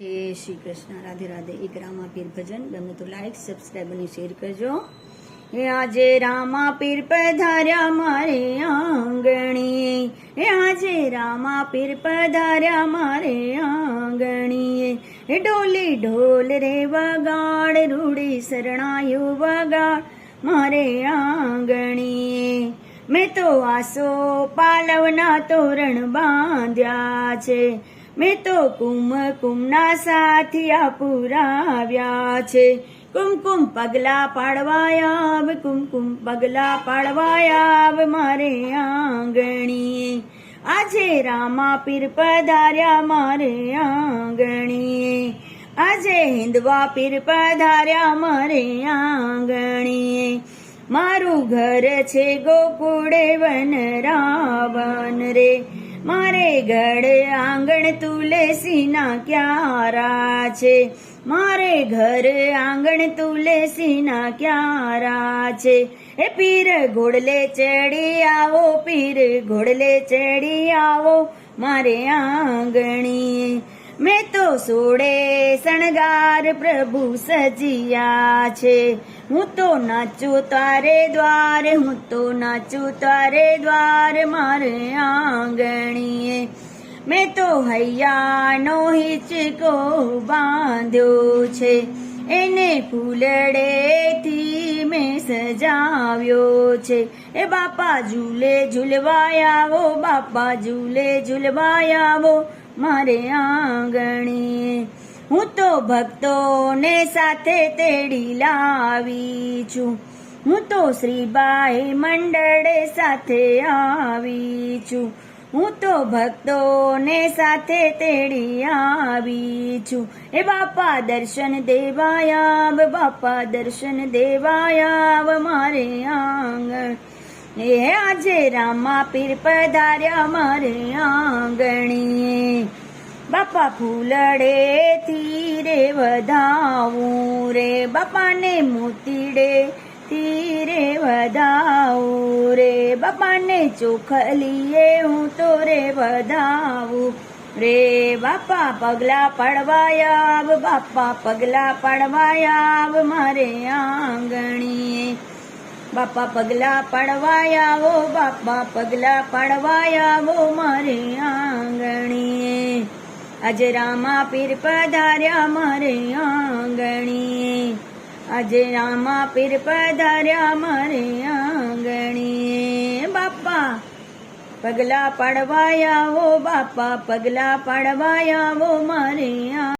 जय श्री कृष्ण। राधे राधे। एक रामा पीर भजन गमे तो लाइक सब्सक्राइब અને શેર કરજો। હે આજે રામા પીર પધાર્યા મારે આંગણીએ, હે આજે રામા પીર પધાર્યા મારે આંગણીએ, હે ઢોલી ઢોલ રે વગાડ રૂડી શરણાયું વગાડ મારે આંગણીએ। મેં તો આસો પાલવના તોરણ બાંધ્યા છે, મેં તો કુમકુમના સાથિયા પુરાવ્યા છે। કુમકુમ પગલા પાડવાયાવ, કુમકુમ પગલા પાડવાયાવ મારે આંગણીએ। આજે રામા પીર પધાર્યા મારે આંગણીએ, આજે હિંદવા પીર પધાર્યા મારે આંગણીએ। મારું ઘર છે ગોકુળે વન રાવન રે, મારે ઘર આંગણ તુલસીના ક્યારા છે, મારે ઘર આંગણ તુલસીના ક્યારા છે। હે પીર ઘોડલે ચડી આવો, પીર ઘોડલે ચડી આવો મારે આંગણીએ। મેં તો સોળે શણગાર પ્રભુ સજિયા છે, હું તો નાચું તારે દ્વારે, હું તો નાચું તારે દ્વારે મારે આંગણીએ। મેં તો હૈયાનો હિંચકો બાંધ્યો છે, એને ફૂલડેથી મેં સજાવ્યો છે। એ બાપા ઝૂલે ઝૂલવાયાવો, બાપા ઝૂલે ઝૂલવાયાવો મારે આંગણીએ। હું તો ભક્તોને સાથે તેડી લાવી છું, હું તો શ્રીબાઈ મંડળ સાથે આવી છું, હું તો ભક્તોને સાથે તેડી આવી છું। એ બાપા દર્શન દેવાયાવ, બાપા દર્શન દેવાયાવ મારે આંગણ। એ આજે રામા પીર પધાર્યા મારે આંગણીએ। બાપા ફૂલડેથી રે વધાવું રે, બાપાને મોતીડે તીરે વધાવું રે, બાપાને ચોખલીએ હું તો રે વધાવું રે। બાપા પગલા પડવાયાવ, બાપા પગલા પડવાયાવ મારે આંગણીએ। બાપા પગલા પડવાયાવો, બાપા પગલા પડવાયાવો મારે આંગણીએ। આજે રામા પીર પધાર્યા મારે આંગણીએ, આજે રામા પીર પધાર્યા મારે આંગણીએ। બાપા પગલા પડવાયાવો, બાપા પગલા પડવાયાવો મારે